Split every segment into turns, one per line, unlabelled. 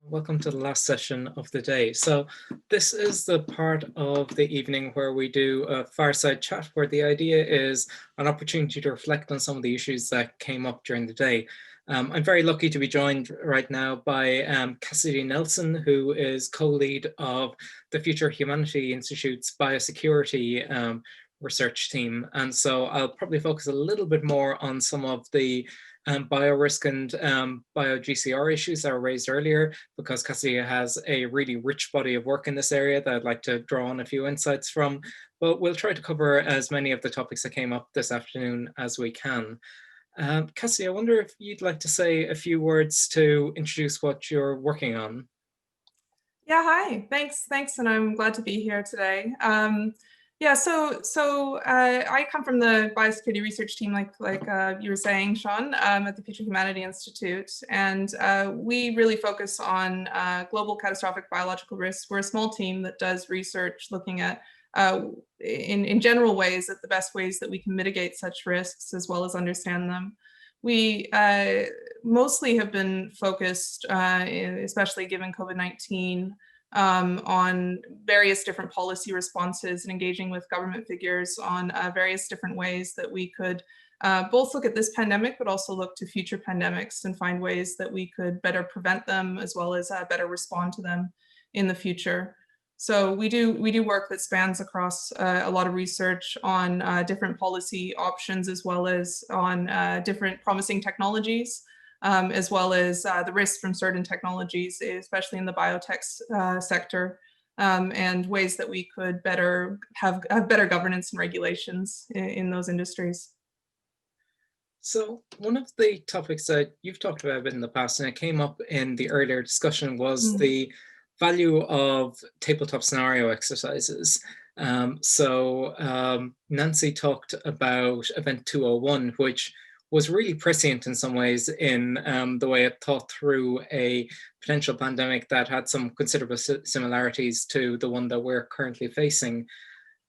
Welcome to the last session of the day. So this is the part of the evening where we do a fireside chat, where the idea is an opportunity to reflect on some of the issues that came up during the day. I'm very lucky to be joined right now by Cassidy Nelson, who is co-lead of the Future Humanity Institute's biosecurity research team. And so I'll probably focus a little bit more on some of the bio-risk and bio-GCR issues that were raised earlier, because Cassidy has a really rich body of work in this area that I'd like to draw on a few insights from. But we'll try to cover as many of the topics that came up this afternoon as we can. Cassidy, I wonder if you'd like to say a few words to introduce what you're working on.
Yeah, hi. Thanks, and I'm glad to be here today. I come from the biosecurity research team, like you were saying, Sean, at the Future Humanity Institute, and we really focus on global catastrophic biological risks. We're a small team that does research looking at, in general ways, at the best ways that we can mitigate such risks as well as understand them. We mostly have been focused, especially given COVID-19, on various different policy responses and engaging with government figures on various different ways that we could both look at this pandemic, but also look to future pandemics and find ways that we could better prevent them as well as better respond to them in the future. So we do work that spans across a lot of research on different policy options, as well as on different promising technologies, as well as the risks from certain technologies, especially in the biotech sector, and ways that we could better have better governance and regulations in those industries.
So one of the topics that you've talked about a bit in the past, and it came up in the earlier discussion, was the value of tabletop scenario exercises. Nancy talked about Event 201, which was really prescient in some ways in the way it thought through a potential pandemic that had some considerable similarities to the one that we're currently facing.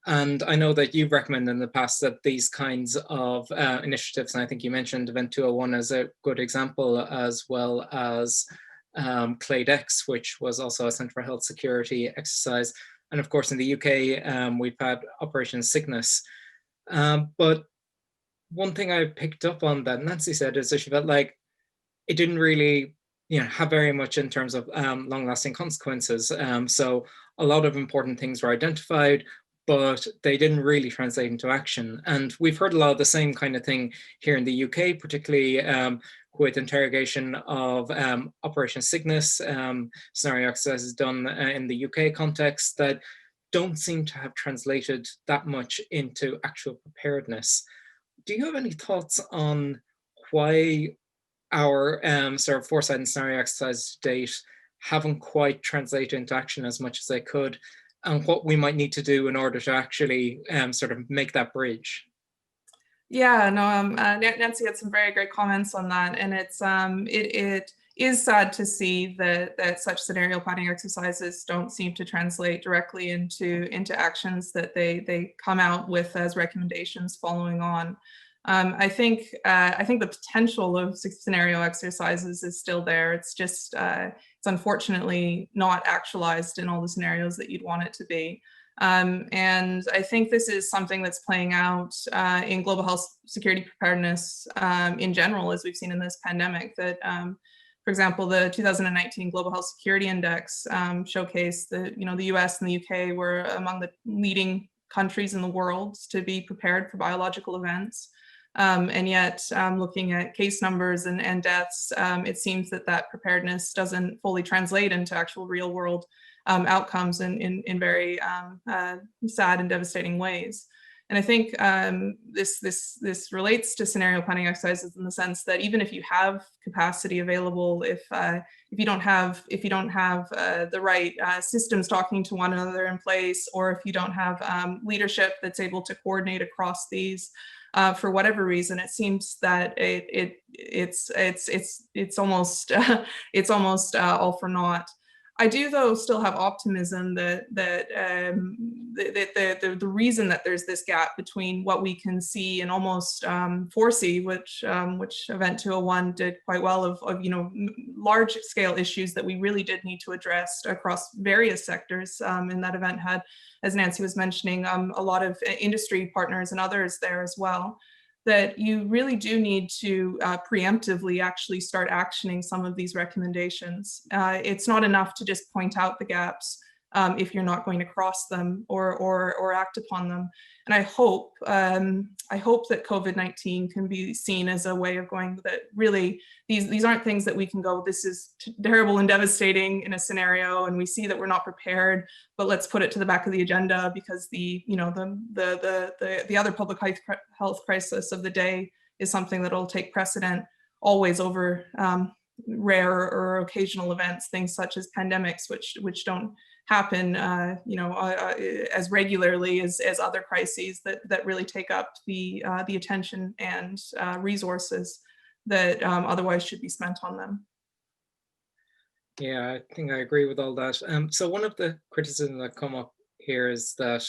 And I know that you've recommended in the past that these kinds of initiatives, and I think you mentioned Event 201 as a good example, as well as CLADEX, which was also a Centre for Health Security exercise. And of course, in the UK, we've had Operation Cygnus. But one thing I picked up on that Nancy said is that she felt like it didn't really have very much in terms of long-lasting consequences. So a lot of important things were identified, but they didn't really translate into action. And we've heard a lot of the same kind of thing here in the UK, particularly with interrogation of Operation Cygnus, scenario exercises done in the UK context that don't seem to have translated that much into actual preparedness. Do you have any thoughts on why our sort of foresight and scenario exercises to date haven't quite translated into action as much as they could, and what we might need to do in order to actually sort of make that bridge?
Yeah, no, Nancy had some very great comments on that, and it is sad to see that such scenario planning exercises don't seem to translate directly into actions that they come out with as recommendations following on. I think the potential of scenario exercises is still there. It's just it's unfortunately not actualized in all the scenarios that you'd want it to be. And I think this is something that's playing out in global health security preparedness in general, as we've seen in this pandemic. That, for example, the 2019 Global Health Security Index showcased that the US and the UK were among the leading countries in the world to be prepared for biological events. And yet, looking at case numbers and deaths, it seems that preparedness doesn't fully translate into actual real world outcomes in very sad and devastating ways. And I think this relates to scenario planning exercises in the sense that even if you have capacity available, if you don't have the right systems talking to one another in place, or if you don't have leadership that's able to coordinate across these, for whatever reason, it seems that it's almost all for naught. I do, though, still have optimism that the reason that there's this gap between what we can see and almost foresee, which Event 201 did quite well, of large scale issues that we really did need to address across various sectors. And that event had, as Nancy was mentioning, a lot of industry partners and others there as well, that you really do need to preemptively actually start actioning some of these recommendations. It's not enough to just point out the gaps if you're not going to cross them or act upon them. And I hope that COVID-19 can be seen as a way of going that really these aren't things that we can go, this is terrible and devastating in a scenario, and we see that we're not prepared, but let's put it to the back of the agenda because the other public health crisis of the day is something that will take precedent always over rare or occasional events, things such as pandemics, which don't happen as regularly as other crises that really take up the attention and resources that otherwise should be spent on them.
Yeah, I think I agree with all that. So one of the criticisms that come up here is that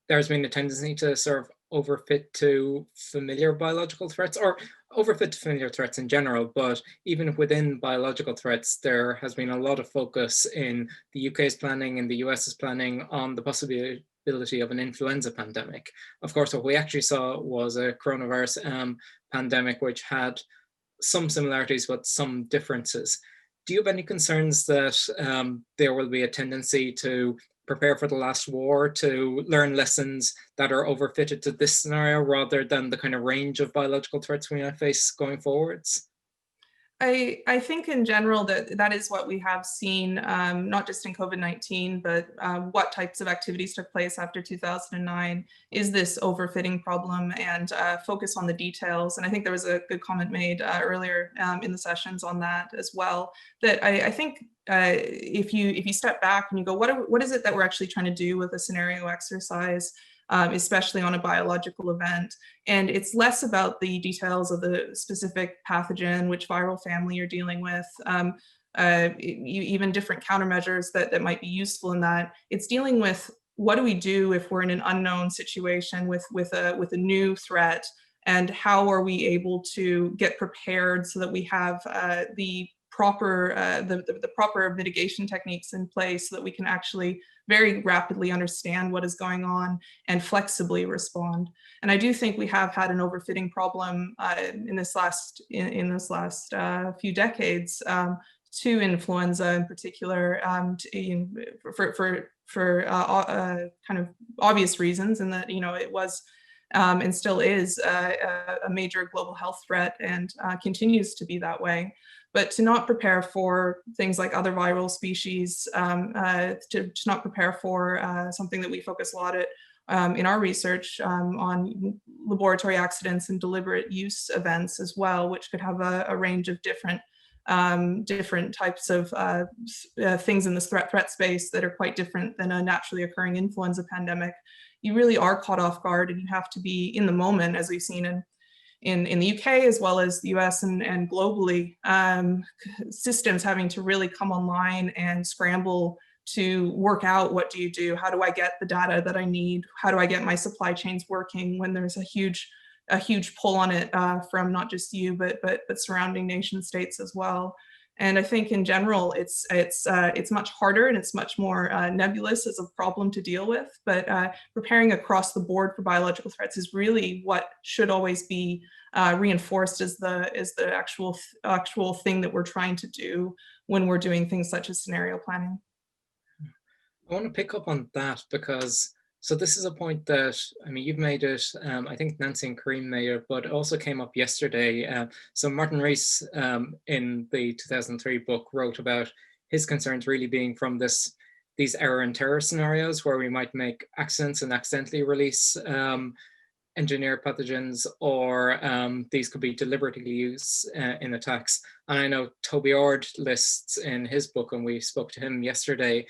there's been a tendency to sort of overfit to familiar biological threats, or overfit to familiar threats in general, but even within biological threats, there has been a lot of focus in the UK's planning and the US's planning on the possibility of an influenza pandemic. Of course, what we actually saw was a coronavirus pandemic, which had some similarities but some differences. Do you have any concerns that there will be a tendency to prepare for the last war, to learn lessons that are overfitted to this scenario rather than the kind of range of biological threats we might face going forwards?
I think in general that is what we have seen, not just in COVID-19, but what types of activities took place after 2009 is this overfitting problem and focus on the details. And I think there was a good comment made earlier in the sessions on that as well, that I think if you step back and you go, what is it that we're actually trying to do with a scenario exercise? Especially on a biological event. And it's less about the details of the specific pathogen, which viral family you're dealing with, even different countermeasures that might be useful in that. It's dealing with what do we do if we're in an unknown situation with a new threat, and how are we able to get prepared so that we have the proper mitigation techniques in place so that we can actually very rapidly understand what is going on and flexibly respond. And I do think we have had an overfitting problem in this last few decades to influenza in particular, for kind of obvious reasons, and that it was and still is a major global health threat and continues to be that way. But to not prepare for things like other viral species, to not prepare for something that we focus a lot at in our research on laboratory accidents and deliberate use events as well, which could have a range of different types of things in this threat space that are quite different than a naturally occurring influenza pandemic. You really are caught off guard, and you have to be in the moment, as we've seen in the UK as well as the US and globally, systems having to really come online and scramble to work out what do you do, how do I get the data that I need, how do I get my supply chains working when there's a huge pull on it from not just you but surrounding nation states as well. And I think in general, it's much harder and it's much more nebulous as a problem to deal with. But preparing across the board for biological threats is really what should always be reinforced as the actual thing that we're trying to do when we're doing things such as scenario planning.
I want to pick up on that because, so this is a point that, I mean, you've made it, I think Nancy and Kareem made it, but it also came up yesterday. So Martin Rees in the 2003 book wrote about his concerns really being from these error and terror scenarios where we might make accidents and accidentally release engineered pathogens, or these could be deliberately used in attacks. And I know Toby Ord lists in his book, and we spoke to him yesterday,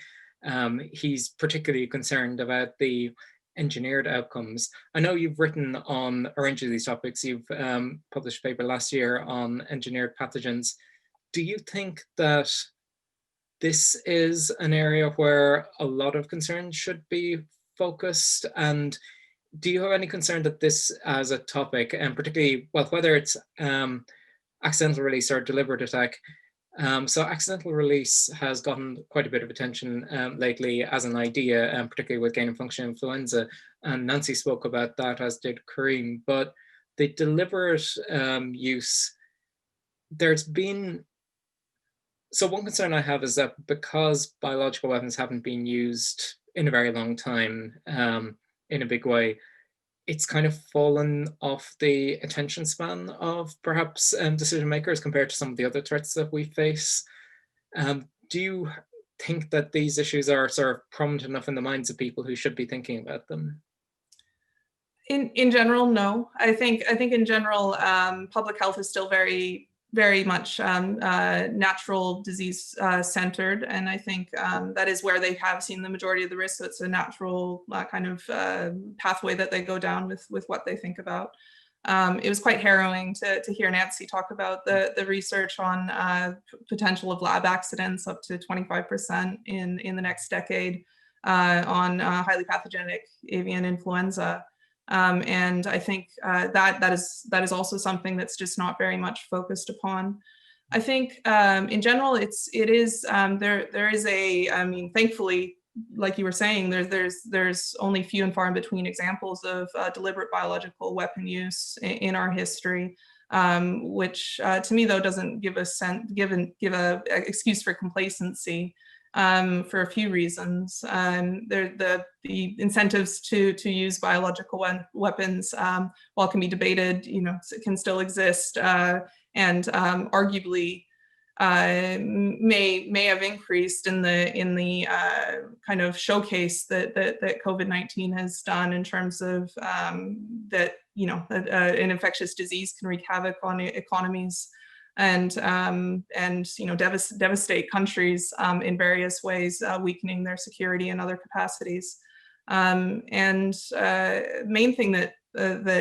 he's particularly concerned about the engineered outcomes. I know you've written on a range of these topics. You've published a paper last year on engineered pathogens. Do you think that this is an area where a lot of concern should be focused. And do you have any concern that this as a topic, and particularly, well, whether it's accidental release or deliberate attack? So accidental release has gotten quite a bit of attention lately as an idea, particularly with gain of function influenza. And Nancy spoke about that, as did Kareem. But the deliberate use, there's been... So one concern I have is that because biological weapons haven't been used in a very long time in a big way, it's kind of fallen off the attention span of perhaps decision makers compared to some of the other threats that we face. Do you think that these issues are sort of prominent enough in the minds of people who should be thinking about them?
In general, no. I think in general, public health is still very much natural disease centered, and I think that is where they have seen the majority of the risk. So it's a natural kind of pathway that they go down with what they think about. It was quite harrowing to hear Nancy talk about the research on potential of lab accidents up to 25% in the next decade on highly pathogenic avian influenza. And I think that is also something that's just not very much focused upon. I think in general, there is a, I mean, thankfully, like you were saying, there's only few and far in between examples of deliberate biological weapon use in our history, which to me though doesn't give a excuse for complacency. For a few reasons. The incentives to use biological weapons, while can be debated, can still exist, and arguably may have increased in the kind of showcase that COVID-19 has done in terms of that an infectious disease can wreak havoc on economies and devastate countries in various ways, weakening their security and other capacities. Main thing that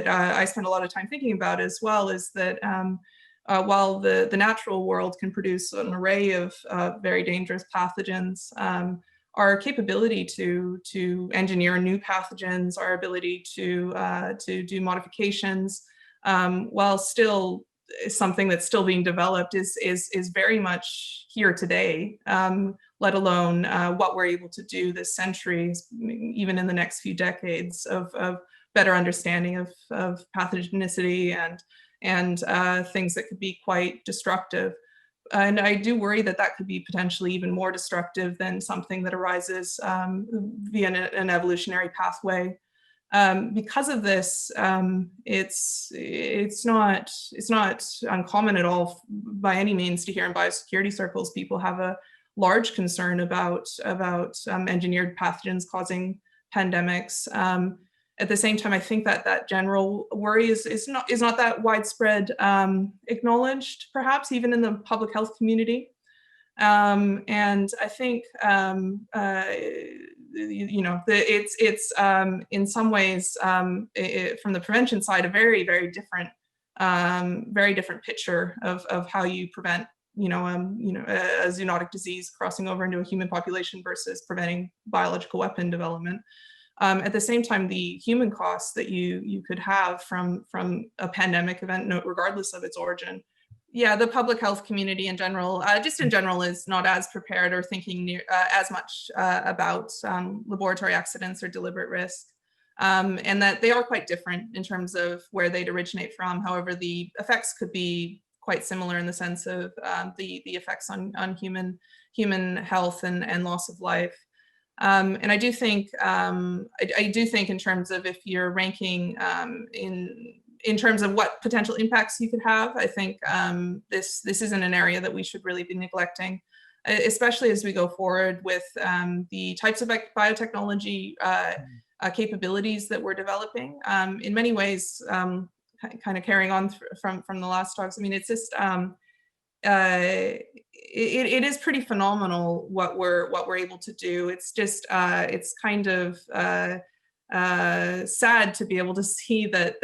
I spend a lot of time thinking about as well is that while the natural world can produce an array of very dangerous pathogens, our capability to engineer new pathogens, our ability to do modifications, while still something that's still being developed, is very much here today, let alone what we're able to do this century, even in the next few decades of better understanding of pathogenicity and things that could be quite destructive. And I do worry that could be potentially even more destructive than something that arises via an evolutionary pathway. Because of this, it's not uncommon at all by any means to hear in biosecurity circles people have a large concern about engineered pathogens causing pandemics. At the same time, I think that general worry is not that widespread acknowledged, perhaps even in the public health community. And I think it's in some ways from the prevention side a very different picture of how you prevent a zoonotic disease crossing over into a human population versus preventing biological weapon development. At the same time, the human costs that you could have from a pandemic event, regardless of its origin. Yeah, the public health community in general, is not as prepared or thinking as much about laboratory accidents or deliberate risk, and that they are quite different in terms of where they'd originate from. However, the effects could be quite similar in the sense of the effects on human health and loss of life. And I do think in terms of if you're ranking in terms of what potential impacts you could have, I think this isn't an area that we should really be neglecting, especially as we go forward with the types of biotechnology capabilities that we're developing. In many ways, kind of carrying on from the last talks, I mean, it's just it is pretty phenomenal what we're able to do. It's just it's kind of sad to be able to see that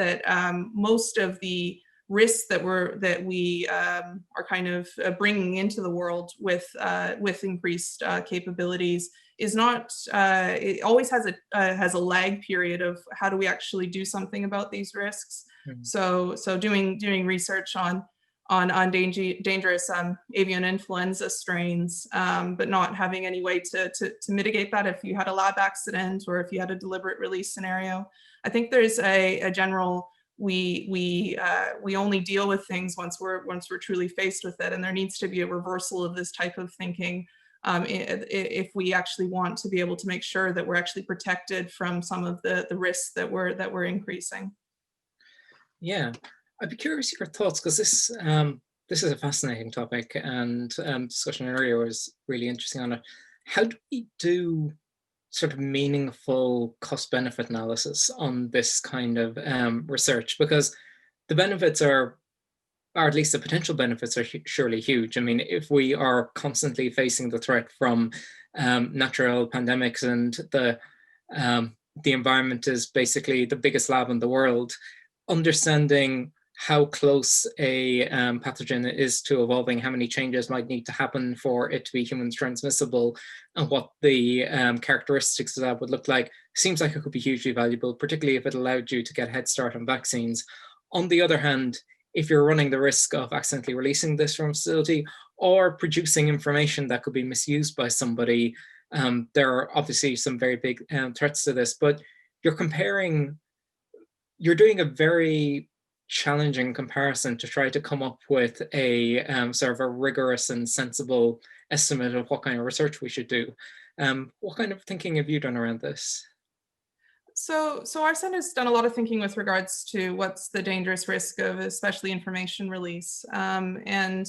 most of the risks that we are kind of bringing into the world with increased capabilities is not, it always has a lag period of how do we actually do something about these risks. So doing research on dangerous avian influenza strains, but not having any way to mitigate that if you had a lab accident or if you had a deliberate release scenario. I think there's a general, we only deal with things once we're truly faced with it, and there needs to be a reversal of this type of thinking if we actually want to be able to make sure that we're actually protected from some of the risks that we're increasing.
Yeah, I'd be curious your thoughts, because this is a fascinating topic, and discussion earlier was really interesting on it. How do we do sort of meaningful cost-benefit analysis on this kind of research? Because the benefits are, or at least the potential benefits, are surely huge. I mean, if we are constantly facing the threat from natural pandemics, and the environment is basically the biggest lab in the world, understanding how close a pathogen is to evolving, how many changes might need to happen for it to be human transmissible, and what the characteristics of that would look like, seems like it could be hugely valuable, particularly if it allowed you to get a head start on vaccines. On the other hand, if you're running the risk of accidentally releasing this from a facility or producing information that could be misused by somebody, there are obviously some very big threats to this, but you're doing a very challenging comparison to try to come up with a sort of a rigorous and sensible estimate of what kind of research we should do. What kind of thinking have you done around this?
So our center has done a lot of thinking with regards to what's the dangerous risk of especially information release. In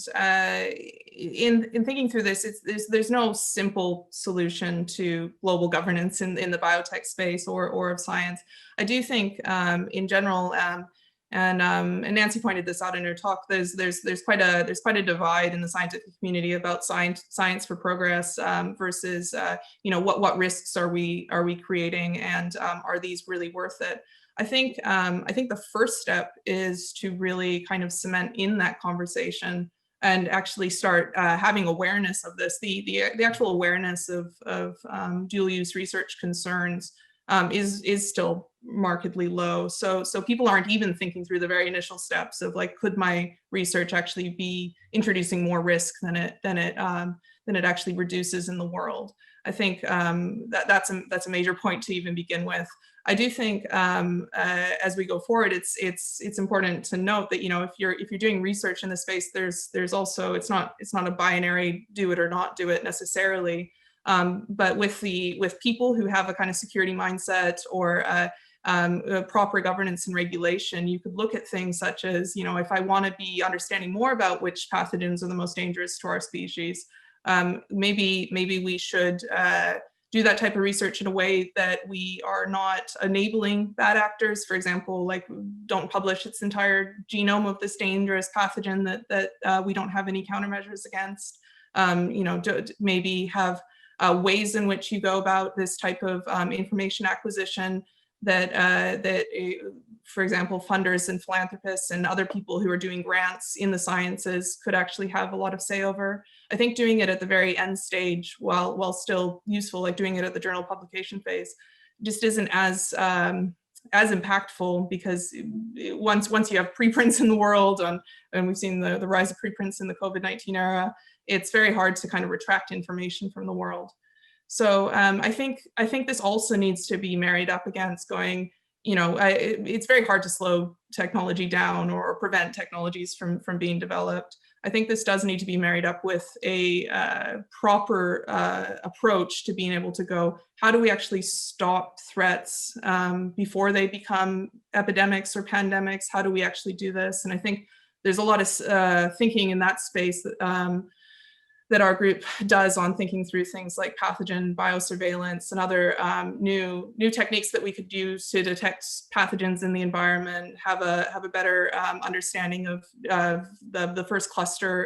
thinking through this, there's no simple solution to global governance in the biotech space or of science. I do think in general, and Nancy pointed this out in her talk, there's quite a divide in the scientific community about science for progress versus what risks are we creating, and are these really worth it? I think the first step is to really kind of cement in that conversation and actually start having awareness of this. The actual awareness of dual use research concerns is still markedly low. So people aren't even thinking through the very initial steps of like, could my research actually be introducing more risk than it actually reduces in the world? I think that's a major point to even begin with. I do think as we go forward, it's important to note that if you're doing research in the space, there's also, it's not a binary do it or not do it necessarily. But with people who have a kind of security mindset or proper governance and regulation, you could look at things such as, if I want to be understanding more about which pathogens are the most dangerous to our species, maybe we should do that type of research in a way that we are not enabling bad actors. For example, like don't publish its entire genome of this dangerous pathogen that we don't have any countermeasures against. Maybe have ways in which you go about this type of information acquisition that for example, funders and philanthropists and other people who are doing grants in the sciences could actually have a lot of say over. I think doing it at the very end stage, while still useful, like doing it at the journal publication phase, just isn't as impactful, because once you have preprints in the world, and we've seen the rise of preprints in the COVID-19 era, it's very hard to kind of retract information from the world. So I think this also needs to be married up against going, it's very hard to slow technology down or prevent technologies from being developed. I think this does need to be married up with a proper approach to being able to go, how do we actually stop threats before they become epidemics or pandemics? How do we actually do this? And I think there's a lot of thinking in that space that our group does on thinking through things like pathogen biosurveillance and other new techniques that we could use to detect pathogens in the environment, have a better understanding of the first cluster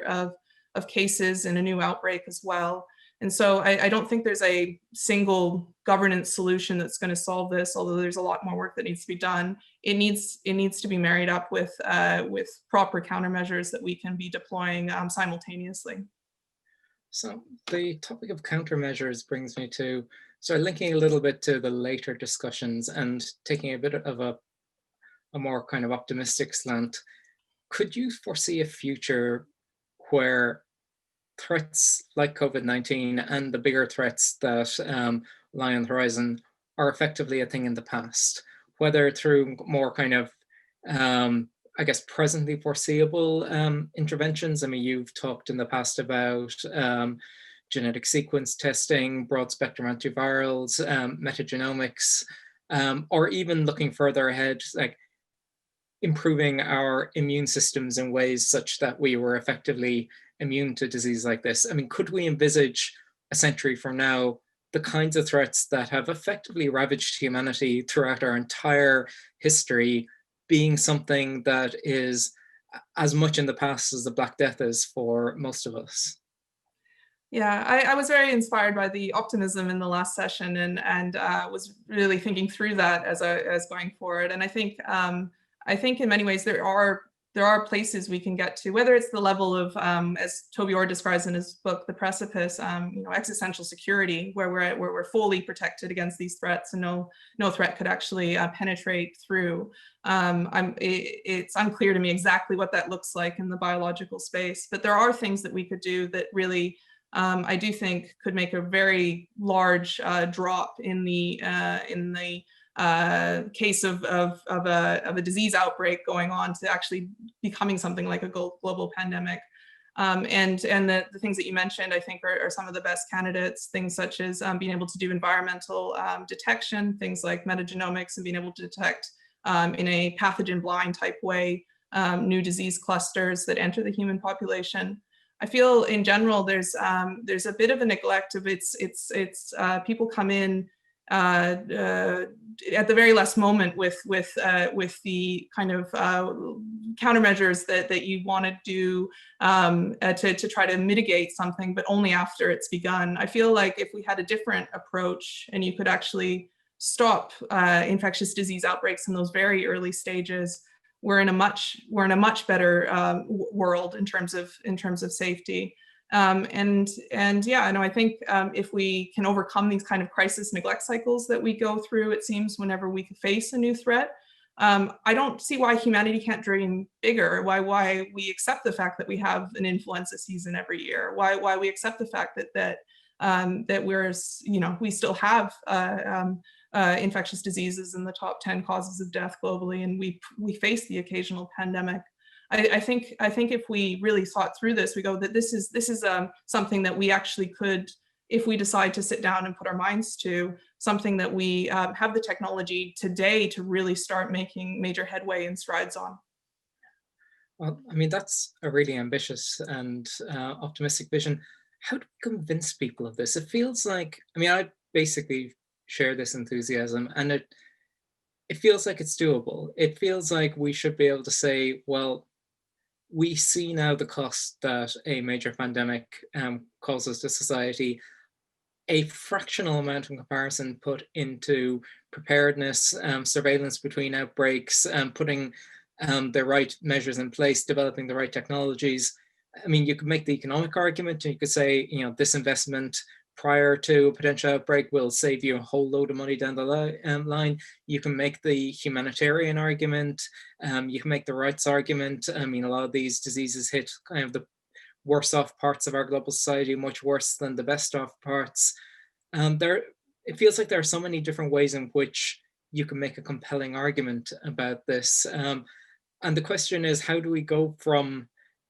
of cases in a new outbreak as well. And so I don't think there's a single governance solution that's going to solve this, although there's a lot more work that needs to be done. It needs to be married up with proper countermeasures that we can be deploying simultaneously.
So the topic of countermeasures brings me to start linking a little bit to the later discussions and taking a bit of a more kind of optimistic slant. Could you foresee a future where threats like COVID-19 and the bigger threats that lie on the horizon are effectively a thing in the past, whether through more kind of, I guess, presently foreseeable interventions? I mean, you've talked in the past about genetic sequence testing, broad spectrum antivirals, metagenomics, or even looking further ahead, like improving our immune systems in ways such that we were effectively immune to disease like this. I mean, could we envisage a century from now the kinds of threats that have effectively ravaged humanity throughout our entire history being something that is as much in the past as the Black Death is for most of us?
Yeah, I was very inspired by the optimism in the last session, and was really thinking through that as going forward. And I think in many ways there are places we can get to, whether it's the level of, as Toby Orr describes in his book, the precipice, existential security, where we're fully protected against these threats, and no threat could actually penetrate through. It's unclear to me exactly what that looks like in the biological space, but there are things that we could do that really, I do think, could make a very large drop in the case of a disease outbreak going on to actually becoming something like a global pandemic. And the things that you mentioned, I think, are some of the best candidates. Things such as being able to do environmental detection, things like metagenomics, and being able to detect in a pathogen blind type way new disease clusters that enter the human population. I feel in general there's a bit of a neglect of people come in at the very last moment with the kind of countermeasures that you want to do to try to mitigate something, but only after it's begun. I feel like if we had a different approach and you could actually stop infectious disease outbreaks in those very early stages, we're in a much better world in terms of safety. And yeah, I think if we can overcome these kind of crisis neglect cycles that we go through, it seems, whenever we face a new threat, I don't see why humanity can't dream bigger. Why we accept the fact that we have an influenza season every year. Why we accept the fact that we still have infectious diseases in the top 10 causes of death globally, and we face the occasional pandemic. I think if we really thought through this, we go that this is something that we actually could, if we decide to sit down and put our minds to, something that we have the technology today to really start making major headway and strides on.
Well, I mean, that's a really ambitious and optimistic vision. How do we convince people of this? It feels like, I mean, I basically share this enthusiasm, and it feels like it's doable. It feels like we should be able to say, well, we see now the cost that a major pandemic causes to society. A fractional amount in comparison put into preparedness, surveillance between outbreaks, putting the right measures in place, developing the right technologies. I mean, you could make the economic argument, and you could say, this investment prior to a potential outbreak will save you a whole load of money down the line. You can make the humanitarian argument. You can make the rights argument. I mean, a lot of these diseases hit kind of the worse off parts of our global society, much worse than the best off parts. It feels like there are so many different ways in which you can make a compelling argument about this. And the question is, how do we go from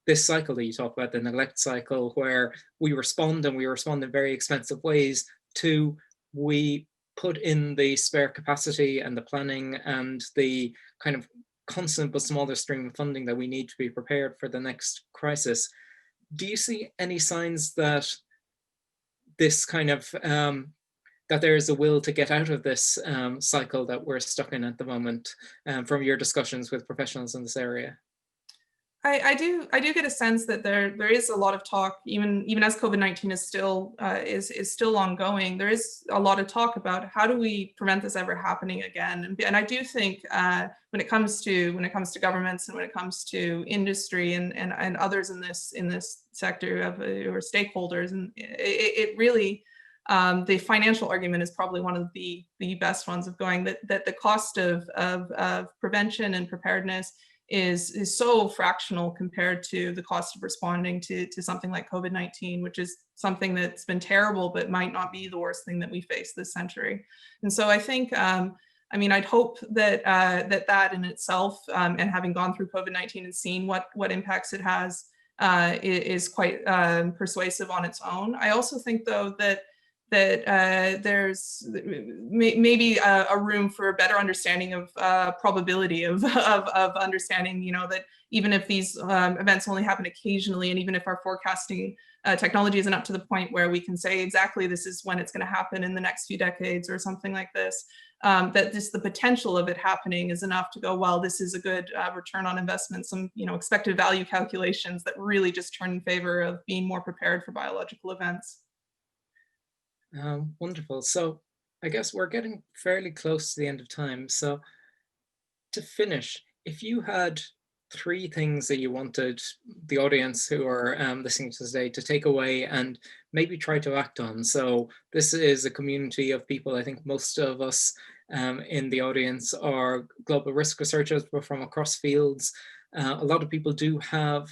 this cycle that you talk about, the neglect cycle, where we respond in very expensive ways, to we put in the spare capacity and the planning and the kind of constant but smaller stream of funding that we need to be prepared for the next crisis? Do you see any signs that this kind of, that there is a will to get out of this cycle that we're stuck in at the moment, from your discussions with professionals in this area?
I do get a sense that there is a lot of talk, even as COVID-19 is still ongoing. There is a lot of talk about how do we prevent this ever happening again. And I do think when it comes to governments and when it comes to industry and others in this sector of or stakeholders, and it really the financial argument is probably one of the best ones of going that the cost of prevention and preparedness is so fractional compared to the cost of responding to something like COVID-19, which is something that's been terrible, but might not be the worst thing that we face this century. And so I think, I mean, I'd hope that that in itself, and having gone through COVID-19 and seen what impacts it has, is quite persuasive on its own. I also think, though, that there's maybe a room for a better understanding of probability of understanding, you know, that even if these events only happen occasionally, and even if our forecasting technology isn't up to the point where we can say exactly this is when it's going to happen in the next few decades or something like this, that just the potential of it happening is enough to go, well, this is a good return on investment, some, you know, expected value calculations that really just turn in favor of being more prepared for biological events.
Wonderful. So I guess we're getting fairly close to the end of time. So to finish, if you had 3 things that you wanted the audience who are listening to today to take away and maybe try to act on. So this is a community of people. I think most of us in the audience are global risk researchers, but from across fields. A lot of people do have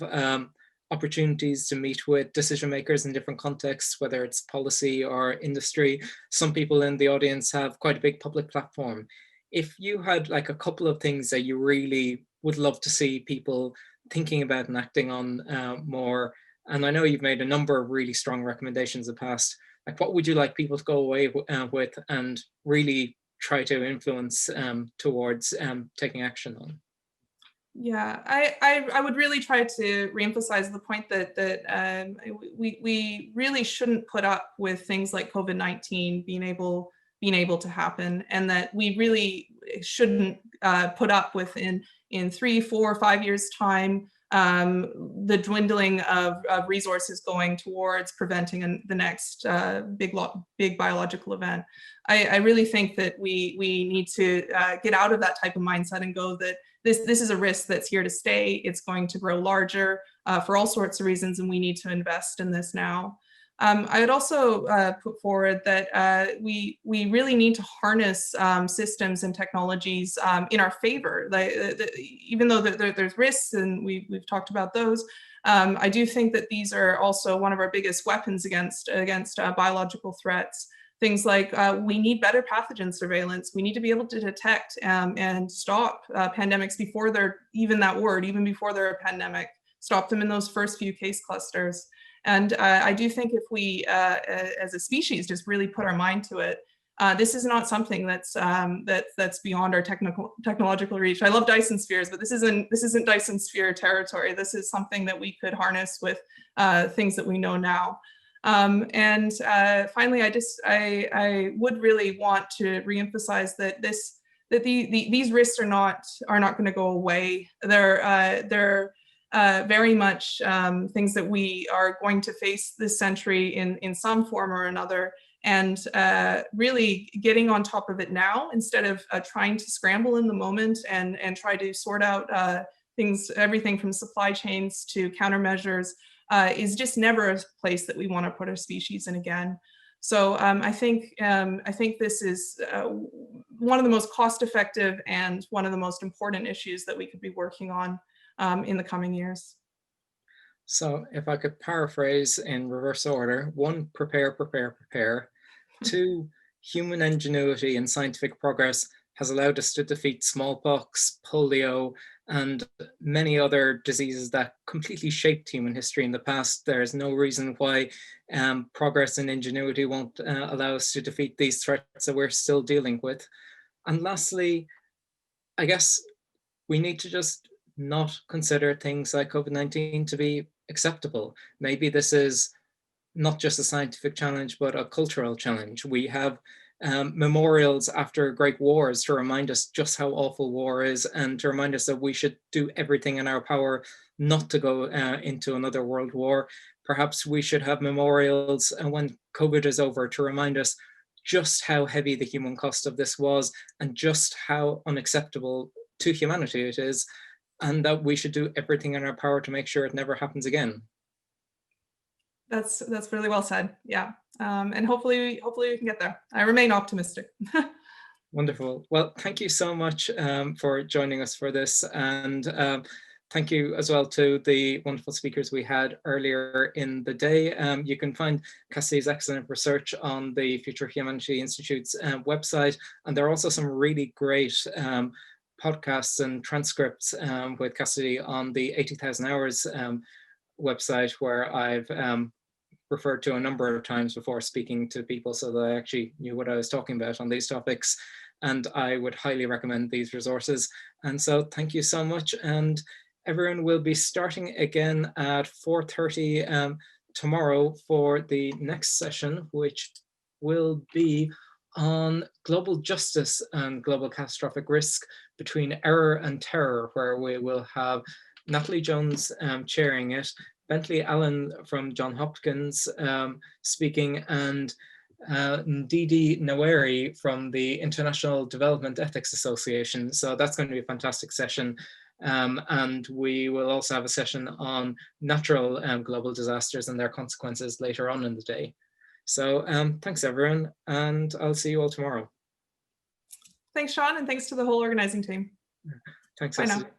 opportunities to meet with decision makers in different contexts, whether it's policy or industry. Some people in the audience have quite a big public platform. If you had like a couple of things that you really would love to see people thinking about and acting on more, and I know you've made a number of really strong recommendations in the past, like what would you like people to go away with and really try to influence towards taking action on?
Yeah, I would really try to reemphasize the point that we really shouldn't put up with things like COVID-19 being able to happen, and that we really shouldn't put up with in 3, 4, 5 years time the dwindling of resources going towards preventing the next big biological event. I really think that we need to get out of that type of mindset and go that this is a risk that's here to stay. It's going to grow larger for all sorts of reasons, and we need to invest in this now. I would also put forward that we really need to harness systems and technologies in our favor. Even though there's risks, and we've talked about those, I do think that these are also one of our biggest weapons against biological threats. Things like we need better pathogen surveillance. We need to be able to detect and stop pandemics before they're even that word, even before they're a pandemic, stop them in those first few case clusters. And I do think if we, as a species, just really put our mind to it, this is not something that's beyond our technological reach. I love Dyson spheres, but this isn't Dyson sphere territory. This is something that we could harness with things that we know now. And finally, I would really want to reemphasize that these risks are not going to go away. They're very much things that we are going to face this century in some form or another, and really getting on top of it now instead of trying to scramble in the moment and try to sort out everything from supply chains to countermeasures. Is just never a place that we want to put our species in again. So I think this is one of the most cost-effective and one of the most important issues that we could be working on in the coming years.
So if I could paraphrase in reverse order: 1, prepare, prepare, prepare. 2, human ingenuity and scientific progress has allowed us to defeat smallpox, polio, and many other diseases that completely shaped human history in the past. There's no reason why progress and ingenuity won't allow us to defeat these threats that we're still dealing with. And lastly, I guess we need to just not consider things like COVID-19 to be acceptable. Maybe this is not just a scientific challenge, but a cultural challenge. We have memorials after great wars to remind us just how awful war is, and to remind us that we should do everything in our power not to go into another world war. Perhaps we should have memorials when COVID is over to remind us just how heavy the human cost of this was, and just how unacceptable to humanity it is, and that we should do everything in our power to make sure it never happens again.
That's really well said. Yeah, and hopefully we can get there. I remain optimistic.
Wonderful. Well, thank you so much for joining us for this, and thank you as well to the wonderful speakers we had earlier in the day. You can find Cassidy's excellent research on the Future of Humanity Institute's website, and there are also some really great podcasts and transcripts with Cassidy on the 80,000 Hours website, where I've referred to a number of times before speaking to people, so that I actually knew what I was talking about on these topics. And I would highly recommend these resources. And so thank you so much. And everyone will be starting again at 4:30 tomorrow for the next session, which will be on global justice and global catastrophic risk between error and terror, where we will have Natalie Jones chairing it, Bentley Allen from Johns Hopkins speaking, and Ndidi Naweri from the International Development Ethics Association. So that's going to be a fantastic session. And we will also have a session on natural global disasters and their consequences later on in the day. So thanks everyone, and I'll see you all tomorrow.
Thanks, Seán, and thanks to the whole organizing team.
Thanks,
Bye
Cassidy.
now.